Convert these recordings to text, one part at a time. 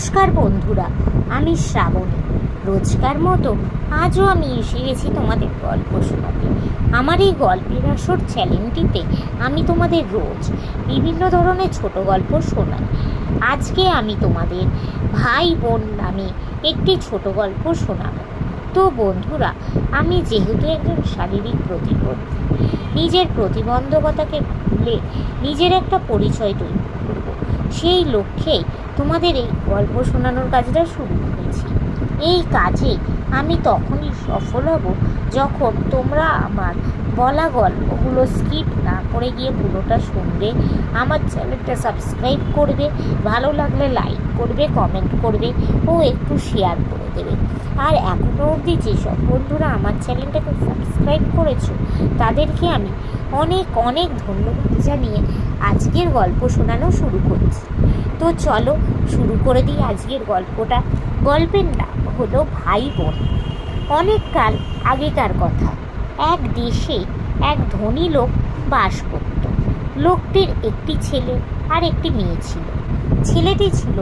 নমস্কার বন্ধুরা, আমি শ্রাবণী। রোজকার মতো আজও আমি এসে গেছি তোমাদের গল্প শোনাতে। আমার এই গল্পের আসর চ্যানেলটিতে আমি তোমাদের রোজ বিভিন্ন ধরনের ছোট গল্প শোনাই। আজকে আমি তোমাদের ভাই বোন নামে একটি ছোট গল্প শোনাবো। তো বন্ধুরা, আমি যেহেতু একজন শারীরিক প্রতিবন্ধী, নিজের প্রতিবন্ধকতাকে ভুলে নিজের একটা পরিচয় তৈরি করব, সেই লক্ষ্যেই তোমাদের এই গল্প শোনানোর কাজটা শুরু করেছি। এই কাজে আমি তখনই সফল হব যখন তোমরা আমার বলা গল্পগুলো স্কিপ না করে গিয়ে পুরোটা শুনবে, আমার চ্যানেলটা সাবস্ক্রাইব করবে, ভালো লাগলে লাইক করবে, কমেন্ট করবে ও একটু শেয়ার করে দেবে। আর এখনও অবধি যেসব বন্ধুরা আমার চ্যানেলটাকে সাবস্ক্রাইব করেছো তাদেরকে আমি অনেক অনেক ধন্যবাদ জানিয়ে আজকের গল্প শোনানো শুরু করছি। তো চলো শুরু করে দিই আজকের গল্পটা। গল্পের নাম হলো ভাই বোন। অনেক কাল আগেকার কথা, এক দেশে এক ধনী লোক বাস করত। লোকটির একটি ছেলে আর একটি মেয়ে ছিল। ছেলেটি ছিল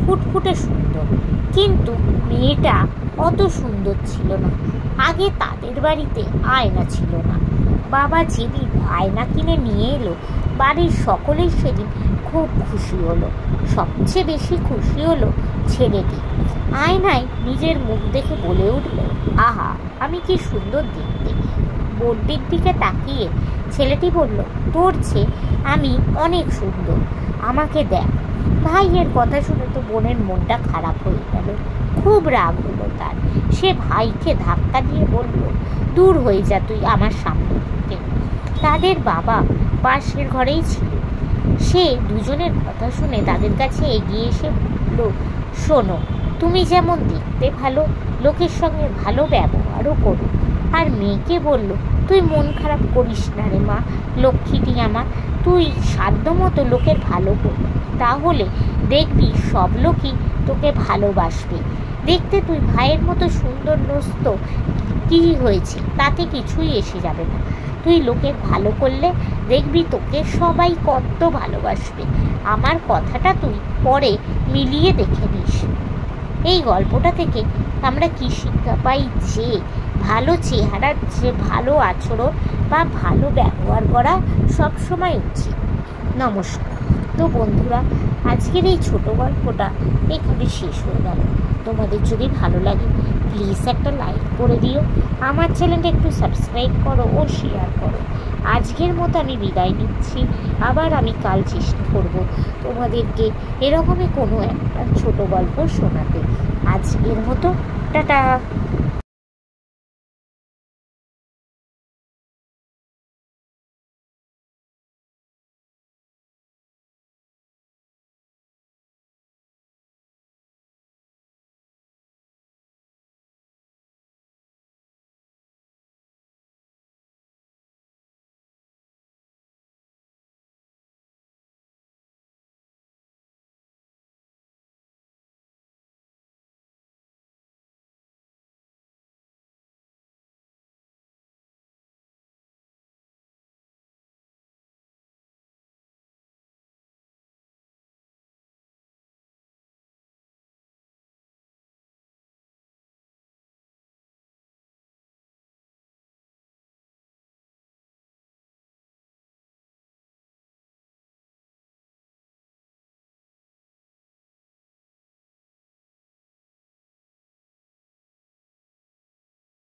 ফুটফুটে সুন্দর, কিন্তু মেয়েটা অত সুন্দর ছিল না। আগে তাদের বাড়িতে আয়না ছিল না। বাবা যেদিন আয়না কিনে নিয়ে এলো, বাড়ির সকলেই সেদিন খুব খুশি হলো। সবচেয়ে বেশি খুশি হলো ছেলেটি। আয়নায় নিজের মুখ দেখে বলে উঠল, আহা, আমি কি সুন্দর দেখতে। বোনটির দিকে তাকিয়ে ছেলেটি বলল, তোর চেয়ে আমি অনেক সুন্দর, আমাকে দেখ। ভাইয়ের কথা শুনে তো বোনের মনটা খারাপ হয়ে গেল। খুব রাগ হলো তার। সে ভাইকে ধাক্কা দিয়ে বলল, দূর হয়ে যা তুই আমার সামনে থেকে। তাদের বাবা পাশের ঘরেই ছিল। সে দুজনের কথা শুনে তাদের কাছে এগিয়ে এসে বলল, শোনো, তুমি যেমন দেখতে ভালো, লোকের সঙ্গে ভালো ব্যবহারও করো। আর মেয়েকে বলল, তুই মন খারাপ করিস না রে মা, লক্ষ্মীটি আমার। তুই সাধ্যমতো লোকের ভালো করবি, তাহলে দেখবি সব লোকই তোকে ভালোবাসবে। দেখতে তুই ভাইয়ের মতো সুন্দর নোস, তো কী হয়েছে, তাতে কিছুই এসে যাবে না। তুই লোকের ভালো করলে দেখবি তোকে সবাই কত ভালোবাসবে। আমার কথাটা তুই পরে মিলিয়ে দেখে নিস। এই গল্পটা থেকে আমরা কি শিক্ষা পাই যে ভালো চেহারার যে ভালো আচরণ বা ভালো ব্যবহার করা সবসময় উচিত। নমস্কার। তো বন্ধুরা, আজকের এই ছোট গল্পটা এখানে শেষ হয়ে গেল। তোমাদের যদি ভালো লাগে প্লিজ একটা লাইক করে দিও, আমার চ্যানেলটা একটু সাবস্ক্রাইব করো ও শেয়ার করো। আজকের মতো আমি বিদায় নিচ্ছি। আবার আমি কাল চেষ্টা করব তোমাদেরকে এরকমই কোনো একটা ছোট গল্প শোনাতে। আজকের মতো টাটা।